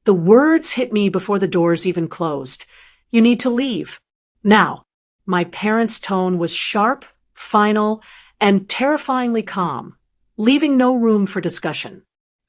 The words hit me before the doors even closed. You need to leave. Now. My parents' tone was sharp, final, and terrifyingly calm, leaving no room for discussion.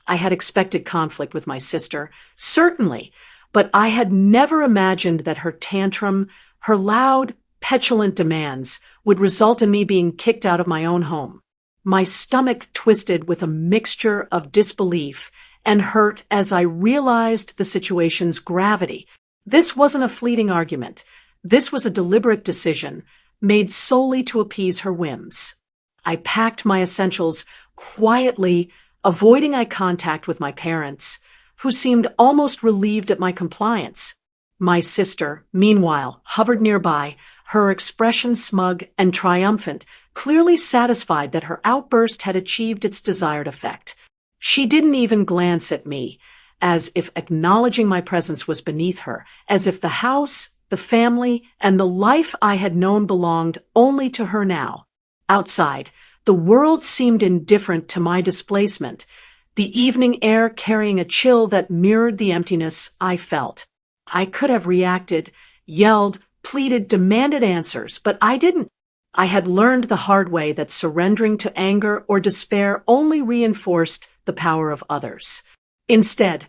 I had expected conflict with my sister, certainly, but I had never imagined that her tantrum, her loud, petulant demands, would result in me being kicked out of my own home. My stomach twisted with a mixture of disbelief and hurt as I realized the situation's gravity. This wasn't a fleeting argument. This was a deliberate decision, made solely to appease her whims. I packed my essentials quietly, avoiding eye contact with my parents, who seemed almost relieved at my compliance. My sister, meanwhile, hovered nearby, her expression smug and triumphant, clearly satisfied that her outburst had achieved its desired effect. She didn't even glance at me, as if acknowledging my presence was beneath her, as if the house, the family, and the life I had known belonged only to her now. Outside, the world seemed indifferent to my displacement, the evening air carrying a chill that mirrored the emptiness I felt. I could have reacted, yelled, pleaded, demanded answers, but I didn't. I had learned the hard way that surrendering to anger or despair only reinforced the power of others. Instead,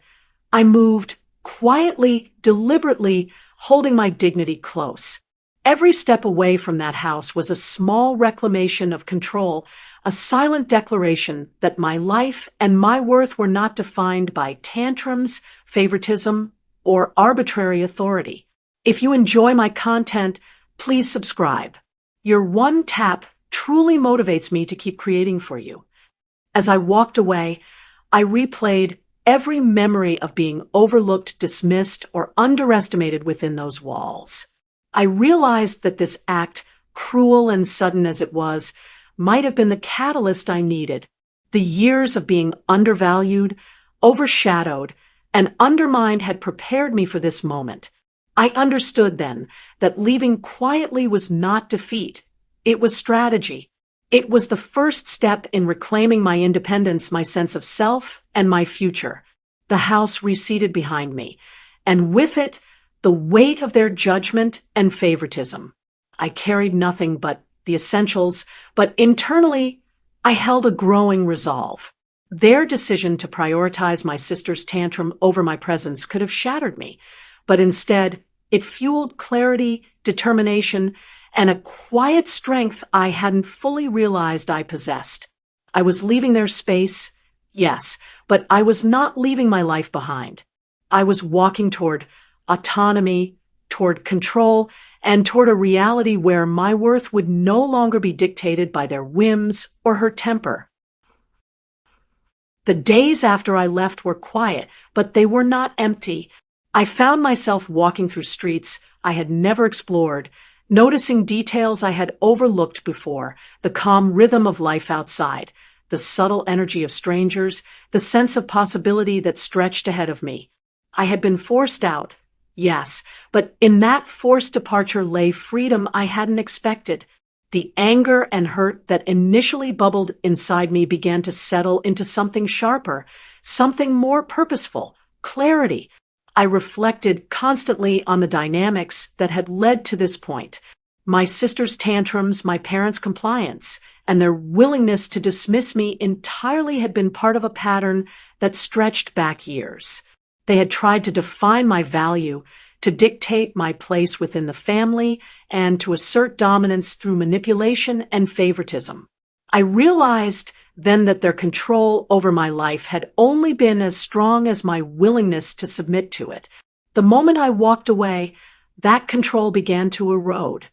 I moved quietly, deliberately, holding my dignity close. Every step away from that house was a small reclamation of control, a silent declaration that my life and my worth were not defined by tantrums, favoritism, or arbitrary authority. If you enjoy my content, please subscribe. Your one tap truly motivates me to keep creating for you. As I walked away, I replayed every memory of being overlooked, dismissed, or underestimated within those walls. I realized that this act, cruel and sudden as it was, might have been the catalyst I needed. The years of being undervalued, overshadowed, and undermined had prepared me for this moment. I understood then that leaving quietly was not defeat. It was strategy. It was the first step in reclaiming my independence, my sense of self, and my future. The house receded behind me, and with it, the weight of their judgment and favoritism. I carried nothing but the essentials, but internally, I held a growing resolve. Their decision to prioritize my sister's tantrum over my presence could have shattered me, but instead, it fueled clarity, determination, and a quiet strength I hadn't fully realized I possessed. I was leaving their space, yes, but I was not leaving my life behind. I was walking toward autonomy, toward control, and toward a reality where my worth would no longer be dictated by their whims or her temper. The days after I left were quiet, but they were not empty. I found myself walking through streets I had never explored, noticing details I had overlooked before, the calm rhythm of life outside, the subtle energy of strangers, the sense of possibility that stretched ahead of me. I had been forced out, yes, but in that forced departure lay freedom I hadn't expected. The anger and hurt that initially bubbled inside me began to settle into something sharper, something more purposeful, clarity. I reflected constantly on the dynamics that had led to this point. My sister's tantrums, my parents' compliance, and their willingness to dismiss me entirely had been part of a pattern that stretched back years. They had tried to define my value, to dictate my place within the family, and to assert dominance through manipulation and favoritism. I realized then that their control over my life had only been as strong as my willingness to submit to it. The moment I walked away, that control began to erode.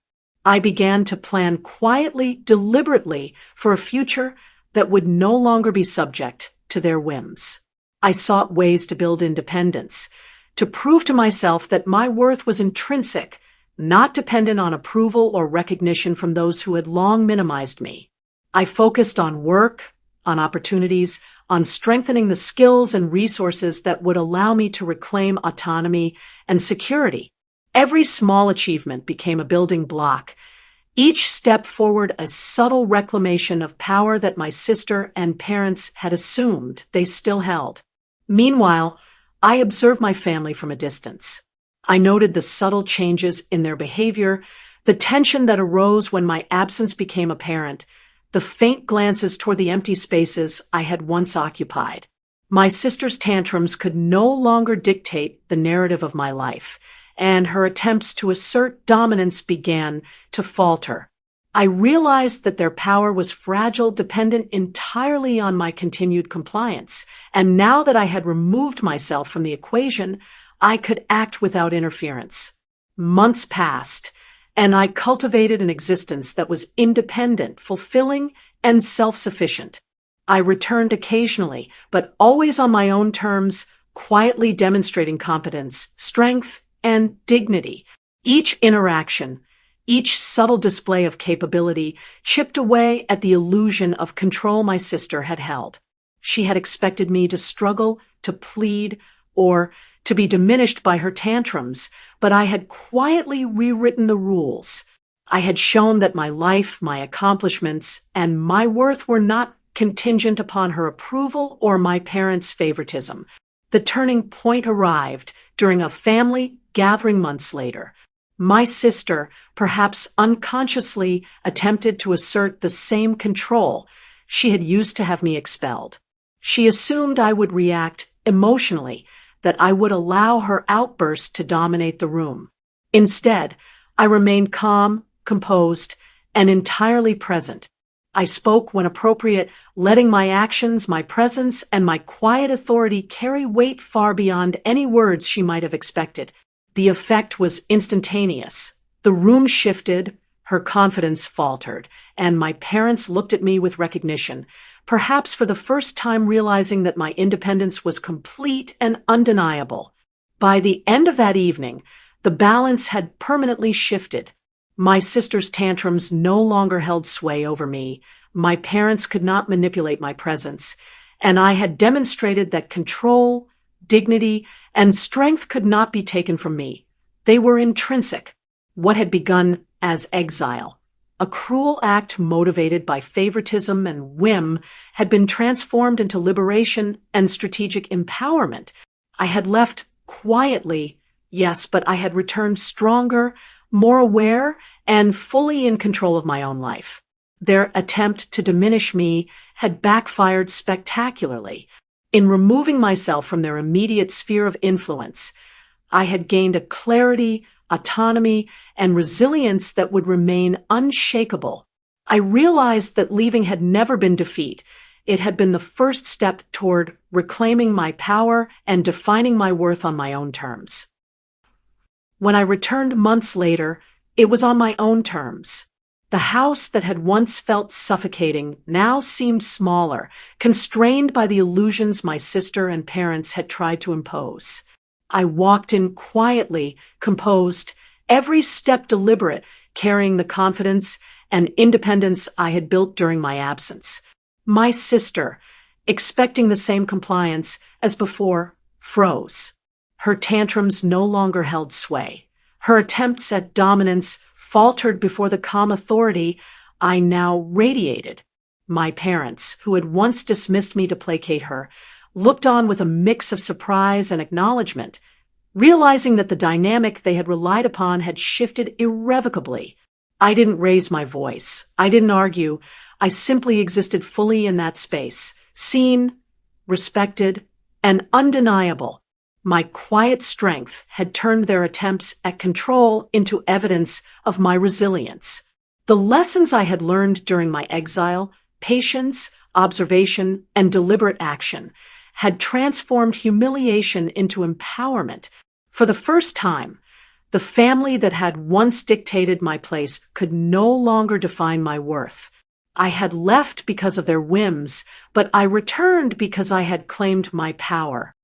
I began to plan quietly, deliberately, for a future that would no longer be subject to their whims. I sought ways to build independence, to prove to myself that my worth was intrinsic, not dependent on approval or recognition from those who had long minimized me. I focused on work, on opportunities, on strengthening the skills and resources that would allow me to reclaim autonomy and security. Every small achievement became a building block, each step forward a subtle reclamation of power that my sister and parents had assumed they still held. Meanwhile, I observed my family from a distance. I noted the subtle changes in their behavior, the tension that arose when my absence became apparent, the faint glances toward the empty spaces I had once occupied. My sister's tantrums could no longer dictate the narrative of my life, and her attempts to assert dominance began to falter. I realized that their power was fragile, dependent entirely on my continued compliance, and now that I had removed myself from the equation, I could act without interference. Months passed, and I cultivated an existence that was independent, fulfilling, and self-sufficient. I returned occasionally, but always on my own terms, quietly demonstrating competence, strength, and dignity. Each interaction, each subtle display of capability chipped away at the illusion of control my sister had held. She had expected me to struggle, to plead, or to be diminished by her tantrums, but I had quietly rewritten the rules. I had shown that my life, my accomplishments, and my worth were not contingent upon her approval or my parents' favoritism. The turning point arrived during a family gathering months later. My sister, perhaps unconsciously, attempted to assert the same control she had used to have me expelled. She assumed I would react emotionally, that I would allow her outbursts to dominate the room. Instead, I remained calm, composed, and entirely present. I spoke when appropriate, letting my actions, my presence, and my quiet authority carry weight far beyond any words she might have expected. The effect was instantaneous. The room shifted, her confidence faltered, and my parents looked at me with recognition, perhaps for the first time realizing that my independence was complete and undeniable. By the end of that evening, the balance had permanently shifted. My sister's tantrums no longer held sway over me. My parents could not manipulate my presence, and I had demonstrated that control, dignity, and strength could not be taken from me. They were intrinsic. What had begun as exile, a cruel act motivated by favoritism and whim, had been transformed into liberation and strategic empowerment. I had left quietly, yes, but I had returned stronger, more aware, and fully in control of my own life. Their attempt to diminish me had backfired spectacularly. In removing myself from their immediate sphere of influence, I had gained a clarity, autonomy, and resilience that would remain unshakable. I realized that leaving had never been defeat. It had been the first step toward reclaiming my power and defining my worth on my own terms. When I returned months later, it was on my own terms. The house that had once felt suffocating now seemed smaller, constrained by the illusions my sister and parents had tried to impose. I walked in quietly, composed, every step deliberate, carrying the confidence and independence I had built during my absence. My sister, expecting the same compliance as before, froze. Her tantrums no longer held sway. Her attempts at dominance faltered before the calm authority I now radiated. My parents, who had once dismissed me to placate her, looked on with a mix of surprise and acknowledgement, realizing that the dynamic they had relied upon had shifted irrevocably. I didn't raise my voice. I didn't argue. I simply existed fully in that space, seen, respected, and undeniable. My quiet strength had turned their attempts at control into evidence of my resilience. The lessons I had learned during my exile, patience, observation, and deliberate action, had transformed humiliation into empowerment. For the first time, the family that had once dictated my place could no longer define my worth. I had left because of their whims, but I returned because I had claimed my power.